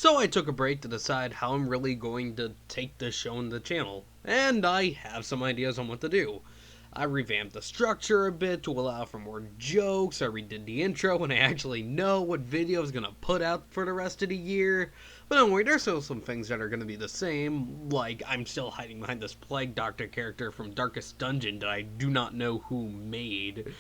So I took a break to decide how I'm really going to take this show on the channel, and I have some ideas on what to do. I revamped the structure a bit to allow for more jokes, I redid the intro, and I actually know what video I was going to put out for the rest of the year. But don't worry, there's still some things that are going to be the same, like I'm still hiding behind this Plague Doctor character from Darkest Dungeon that I do not know who made.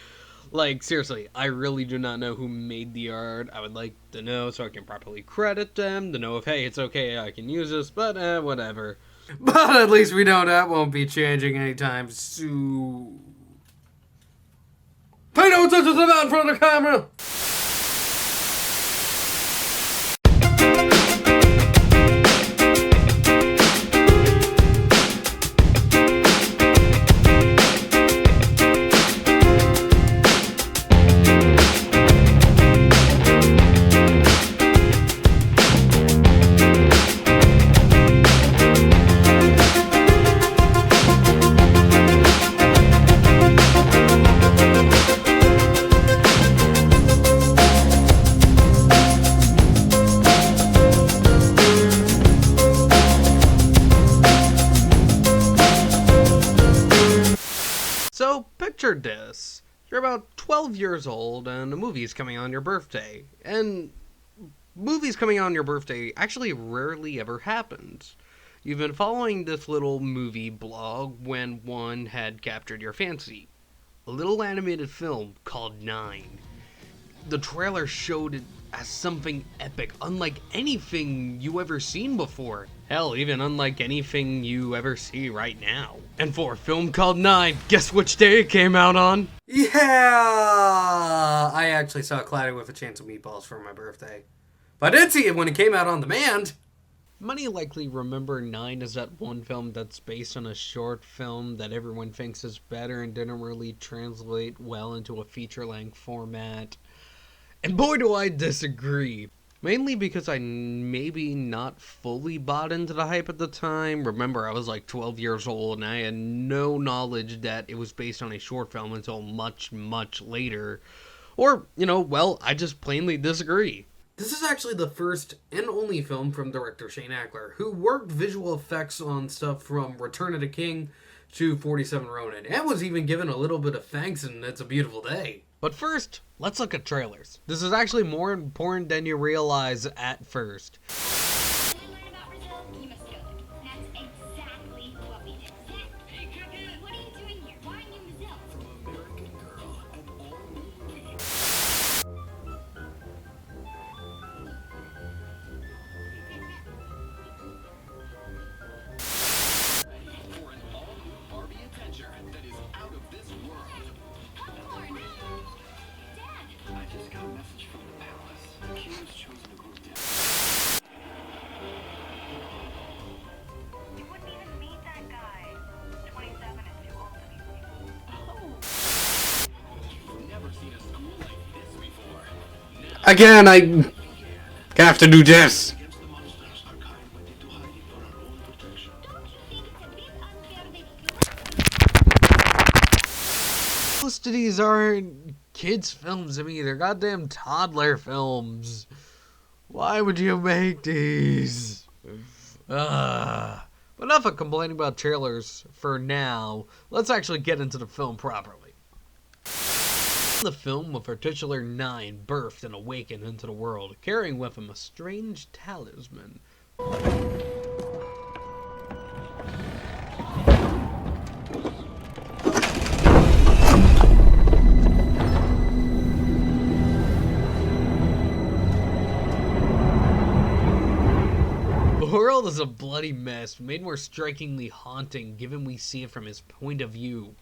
Like, seriously, I really do not know who made the art. I would like to know so I can properly credit them, to know if, hey, it's okay, I can use this, but whatever. But at least we know that won't be changing anytime soon. Pay no attention to that in front of the camera! So, picture this. You're about 12 years old and a movie's coming on your birthday. And movies coming on your birthday actually rarely ever happens. You've been following this little movie blog when one had captured your fancy. A little animated film called 9. The trailer showed it as something epic, unlike anything you ever seen before. Hell, even unlike anything you ever see right now. And for a film called 9, guess which day it came out on? Yeah! I actually saw Cloudy with a Chance of Meatballs for my birthday. But I did see it when it came out on demand! Many likely remember 9 as that one film that's based on a short film that everyone thinks is better and didn't really translate well into a feature-length format. And boy do I disagree. Mainly because I maybe not fully bought into the hype at the time. Remember, I was like 12 years old and I had no knowledge that it was based on a short film until much, much later. Or, well, I just plainly disagree. This is actually the first and only film from director Shane Ackler, who worked visual effects on stuff from Return of the King to 47 Ronin, and was even given a little bit of thanks in It's a Beautiful Day. But first, let's look at trailers. This is actually more important than you realize at first. Again, I have to do this. Most of these aren't kids' films. I mean, they're goddamn toddler films. Why would you make these? But enough of complaining about trailers for now. Let's actually get into the film properly. The film of our titular 9 birthed and awakened into the world, carrying with him a strange talisman. The world is a bloody mess, made more strikingly haunting given we see it from his point of view.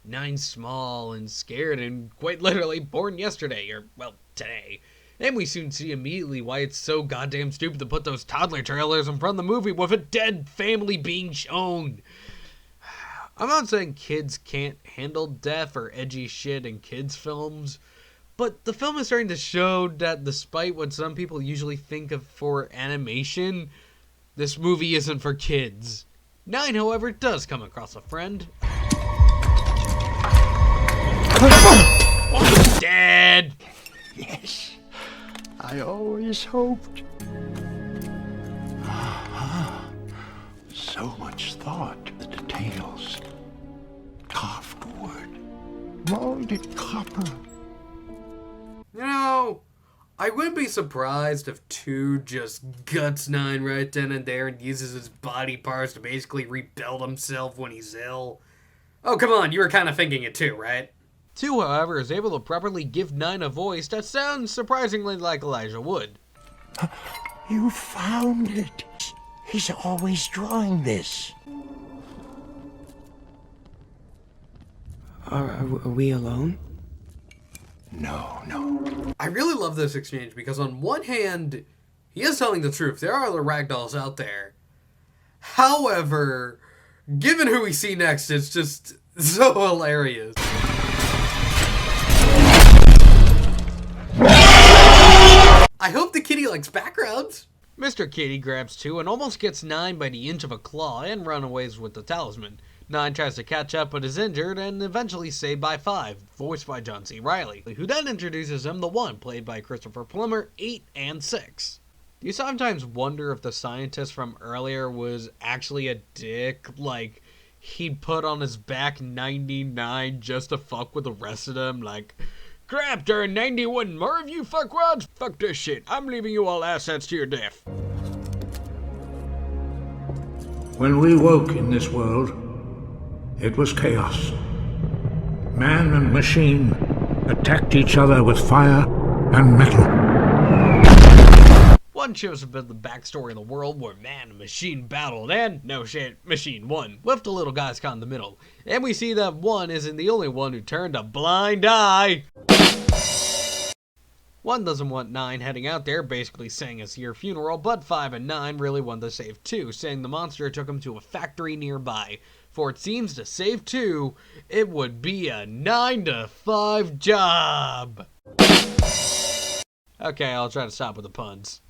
9's small and scared and quite literally born yesterday, or, well, today. And we soon see immediately why it's so goddamn stupid to put those toddler trailers in front of the movie with a dead family being shown. I'm not saying kids can't handle death or edgy shit in kids' films, but the film is starting to show that despite what some people usually think of for animation, this movie isn't for kids. 9, however, does come across a friend. Dead! Yes, I always hoped. much thought. The details. Carved wood. Molded copper. You know, I wouldn't be surprised if 2 just guts 9 right then and there and uses his body parts to basically rebuild himself when he's ill. Oh, come on, you were kind of thinking it too, right? 2, however, is able to properly give 9 a voice that sounds surprisingly like Elijah Wood. You found it. He's always drawing this. Are we alone? No. I really love this exchange because on one hand, he is telling the truth. There are other ragdolls out there. However, given who we see next, it's just so hilarious. I hope the kitty likes backgrounds. Mr. Kitty grabs 2 and almost gets 9 by the inch of a claw and runaways with the talisman. 9 tries to catch up but is injured and eventually saved by 5, voiced by John C. Reilly, who then introduces him to 1, played by Christopher Plummer, 8, and 6. Do you sometimes wonder if the scientist from earlier was actually a dick? Like, he'd put on his back 99 just to fuck with the rest of them? Like, crap, there are 91 more of you fuckwads? Fuck this shit. I'm leaving you all assets to your death. When we woke in this world, it was chaos. Man and machine attacked each other with fire and metal. 1 shows a bit of the backstory of the world where man and machine battled, and no shit, machine won, with the little guys caught in the middle. And we see that 1 isn't the only one who turned a blind eye. 1 doesn't want 9 heading out there, basically saying it's your funeral, but 5 and 9 really wanted to save 2, saying the monster took him to a factory nearby. For it seems to save 2, it would be a 9 to 5 job. Okay, I'll try to stop with the puns.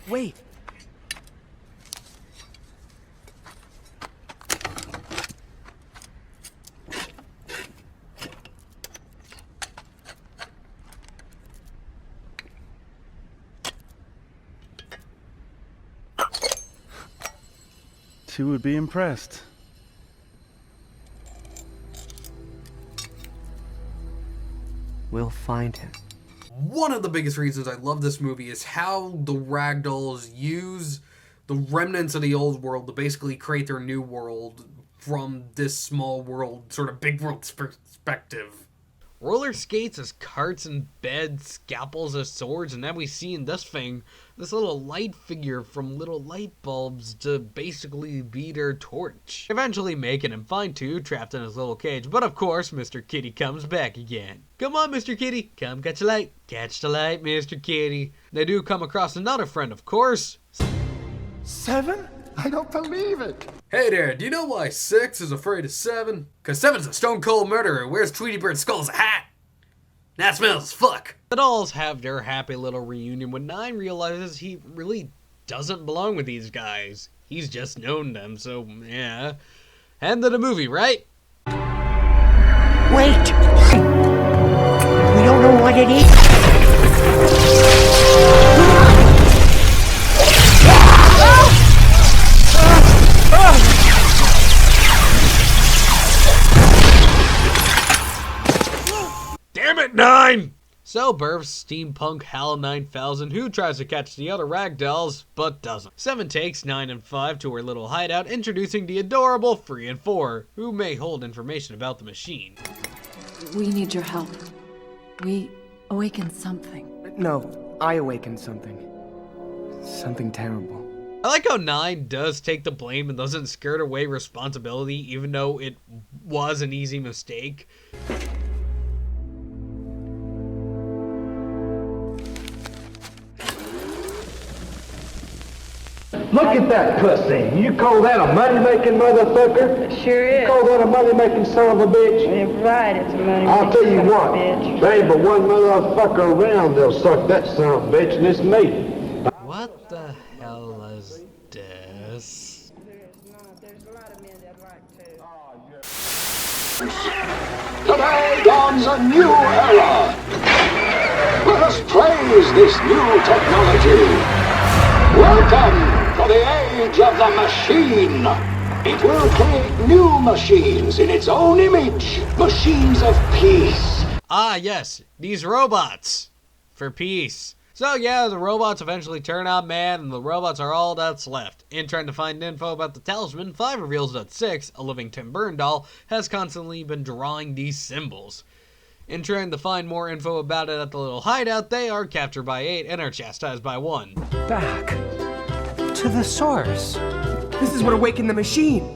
Wait. Two would be impressed. We'll find him. One of the biggest reasons I love this movie is how the ragdolls use the remnants of the old world to basically create their new world from this small world, sort of big world perspective. Roller skates as carts and beds, scalpels as swords, and then we see in this thing, this little light figure from little light bulbs to basically be their torch. Eventually making him find 2 trapped in his little cage, but of course Mr. Kitty comes back again. Come on, Mr. Kitty, come catch the light. Catch the light, Mr. Kitty. They do come across another friend, of course. 7? I don't believe it. Hey there, do you know why 6 is afraid of 7? Cause 7's a stone cold murderer, wears Tweety Bird Skull's hat. That smells as fuck. The dolls have their happy little reunion when 9 realizes he really doesn't belong with these guys. He's just known them, so yeah. End of the movie, right? Wait! We don't know what it is. Damn it, 9! So births Steampunk Hal 9000, who tries to catch the other ragdolls, but doesn't. 7 takes 9 and 5 to her little hideout, introducing the adorable 3 and 4, who may hold information about the machine. We need your help. We awakened something. No, I awakened something. Something terrible. I like how 9 does take the blame and doesn't skirt away responsibility, even though it was an easy mistake. Look at that pussy. You call that a money-making motherfucker? It sure is. You call that a money-making son of a bitch? Yeah, right, it's a money. I'll tell you what, Bitch. there ain't but one motherfucker around that'll suck that son of a bitch, and it's me. What the hell is this? There's a lot of men that like Today dawns a new era. Let us praise this new technology. Welcome to the age of the machine. It will create new machines in its own image. Machines of peace. Ah, yes, these robots. For peace. So yeah, the robots eventually turn on man, and the robots are all that's left. In trying to find info about the talisman, 5 reveals that 6, a living Tim Burton doll, has constantly been drawing these symbols. In trying to find more info about it at the little hideout, they are captured by 8 and are chastised by 1. Back to the source. This is what awakened the machine.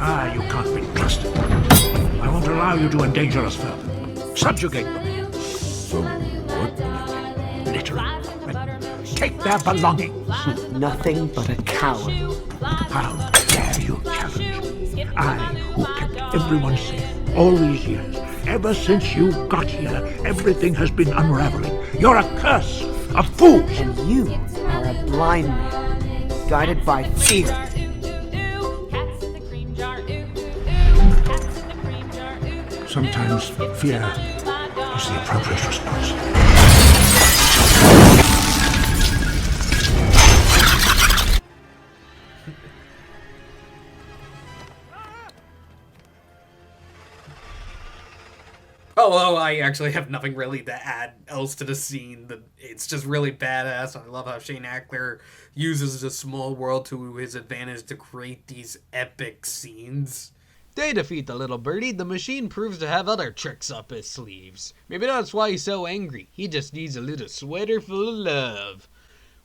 Ah, you can't be trusted. I won't allow you to endanger us further. Subjugate them. So what? Literally. Take their belongings. Nothing but a coward. How dare you challenge? I, who kept everyone safe all these years, ever since you got here, everything has been unraveling. You're a curse, a fool. And you are a blind man, guided by fear. Sometimes fear is the appropriate response. Although I actually have nothing really to add else to the scene. It's just really badass. I love how Shane Ackler uses a small world to his advantage to create these epic scenes. They defeat the little birdie. The machine proves to have other tricks up his sleeves. Maybe that's why he's so angry. He just needs a little sweater full of love.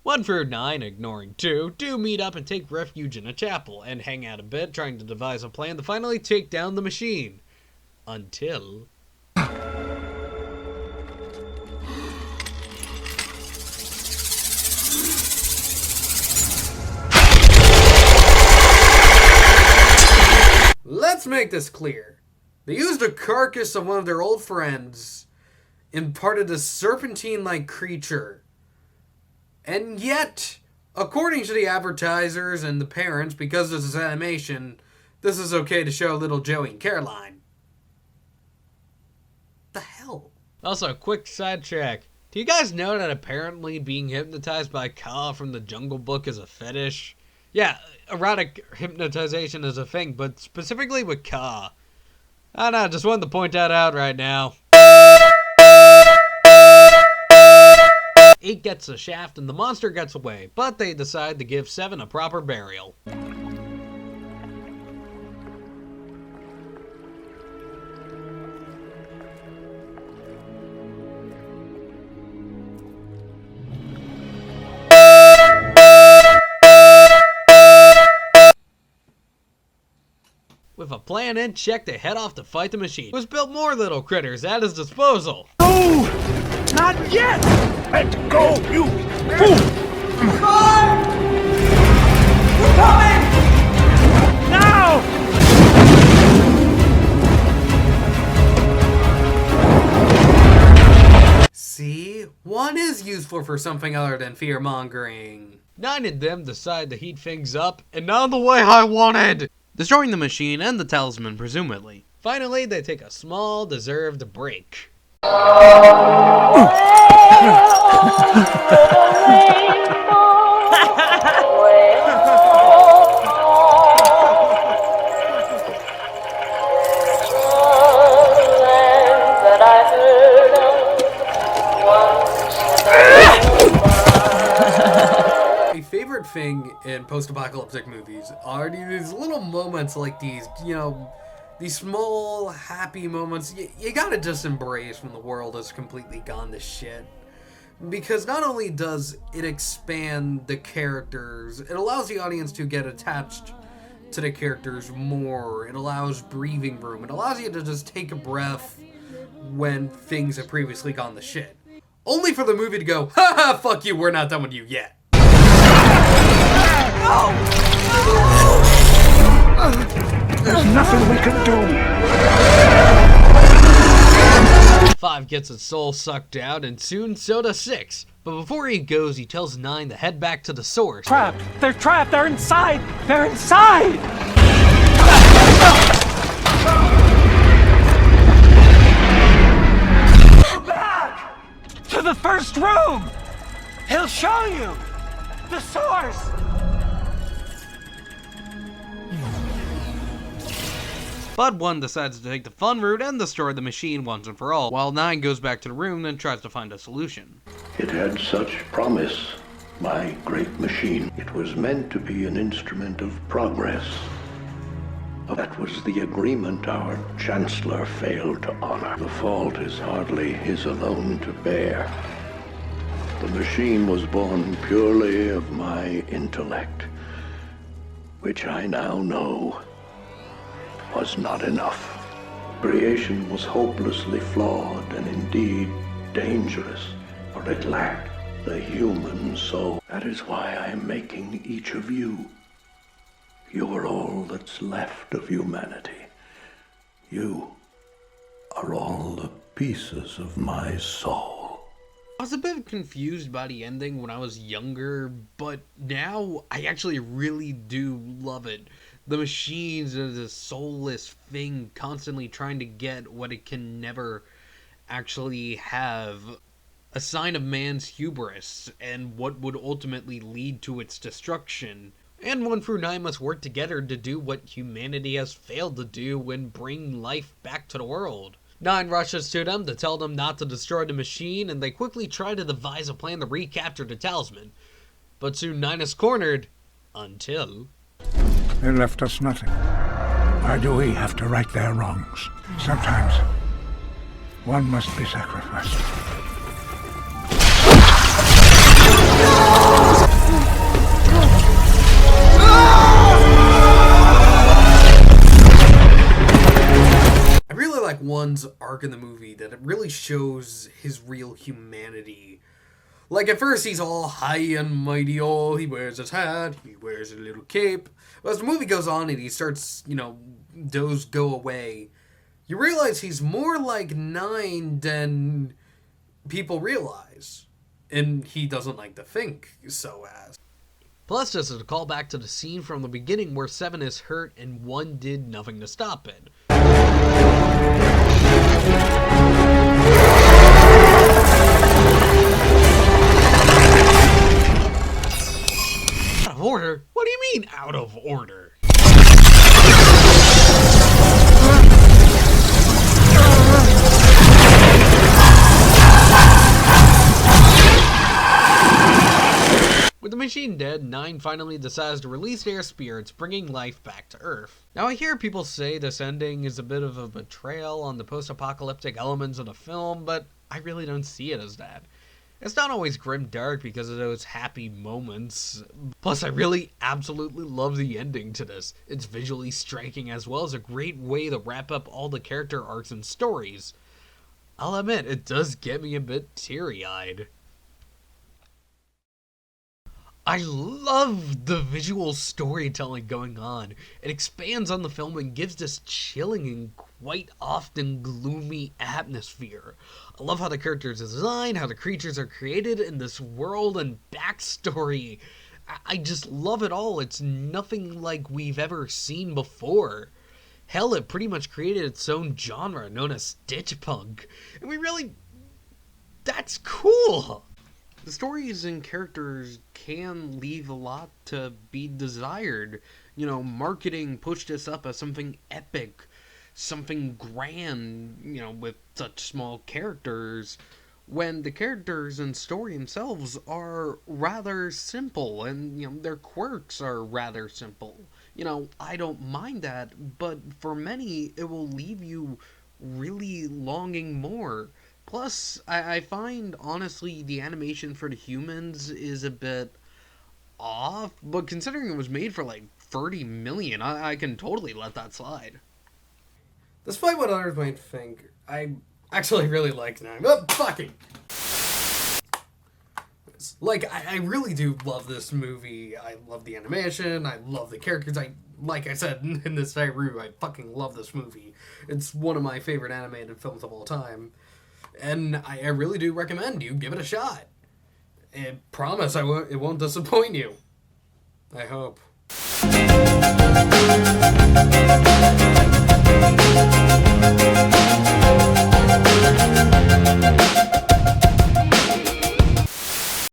1 through 9, ignoring 2, do meet up and take refuge in a chapel and hang out a bit, trying to devise a plan to finally take down the machine. Until... Let's make this clear. They used a carcass of one of their old friends, imparted a serpentine-like creature. And yet, according to the advertisers and the parents, because this is animation, this is okay to show little Joey and Caroline. The hell? Also, a quick sidetrack. Do you guys know that apparently being hypnotized by Kaa from the Jungle Book is a fetish? Yeah, erotic hypnotization is a thing, but specifically with Kaa. I don't know, just wanted to point that out right now. 8 gets a shaft and the monster gets away, but they decide to give 7 a proper burial. With a plan in check, they head off to fight the machine, who's built more little critters at his disposal. No! Not yet! Let go, you fool! We're coming! Now! See? 1 is useful for something other than fear-mongering. 9 of them decide to heat things up, and not the way I wanted! Destroying the machine and the talisman, presumably. Finally, they take a small, deserved break. Favorite thing in post-apocalyptic movies are these little moments like these, you know, these small, happy moments you gotta just embrace when the world has completely gone to shit. Because not only does it expand the characters, it allows the audience to get attached to the characters more. It allows breathing room. It allows you to just take a breath when things have previously gone to shit. Only for the movie to go, ha ha, fuck you, we're not done with you yet. There's nothing we can do. 5 gets his soul sucked out, and soon so does 6. But before he goes, he tells 9 to head back to the source. Trapped! They're trapped! They're inside! They're inside! next room! He'll show you! The source! But 1 decides to take the fun route and destroy the machine once and for all, while 9 goes back to the room and tries to find a solution. It had such promise, my great machine. It was meant to be an instrument of progress. That was the agreement our Chancellor failed to honor. The fault is hardly his alone to bear. The machine was born purely of my intellect, which I now know was not enough. Creation was hopelessly flawed and indeed dangerous, for it lacked the human soul. That is why I am making each of you. You are all that's left of humanity. You are all the pieces of my soul. I was a bit confused by the ending when I was younger, but now I actually really do love it. The machines are this soulless thing constantly trying to get what it can never actually have. A sign of man's hubris and what would ultimately lead to its destruction. And 1 through 9 must work together to do what humanity has failed to do and bring life back to the world. 9 rushes to them to tell them not to destroy the machine, and they quickly try to devise a plan to recapture the talisman. But soon 9 is cornered, until... They left us nothing. Why do we have to right their wrongs? Sometimes one must be sacrificed. I really like 1's arc in the movie, that it really shows his real humanity. Like, at first he's all high and mighty, he wears his hat, he wears a little cape. But as the movie goes on and he starts, those go away, you realize he's more like 9 than people realize. And he doesn't like to think so as. Plus, this is a callback to the scene from the beginning where 7 is hurt and 1 did nothing to stop it. Out of order? What do you mean, out of order? With the machine dead, 9 finally decides to release their spirits, bringing life back to Earth. Now, I hear people say this ending is a bit of a betrayal on the post-apocalyptic elements of the film, but I really don't see it as that. It's not always grim dark because of those happy moments. Plus, I really absolutely love the ending to this. It's visually striking as well as a great way to wrap up all the character arcs and stories. I'll admit, it does get me a bit teary-eyed. I love the visual storytelling going on. It expands on the film and gives this chilling and quite often gloomy atmosphere. I love how the characters are designed, how the creatures are created in this world and backstory. I just love it all. It's nothing like we've ever seen before. Hell, it pretty much created its own genre known as Stitch Punk. And that's cool! The stories and characters can leave a lot to be desired. Marketing pushed this up as something epic, something grand, with such small characters, when the characters and story themselves are rather simple, and, their quirks are rather simple. I don't mind that, but for many, it will leave you really longing more. Plus, I find, honestly, the animation for the humans is a bit off, but considering it was made for like 30 million, I can totally let that slide. Despite what others might think, I actually really like 9. But fucking... I really do love this movie. I love the animation, I love the characters, like I said in this very room, I fucking love this movie. It's one of my favorite animated films of all time. And I really do recommend you give it a shot. I promise it won't disappoint you. I hope.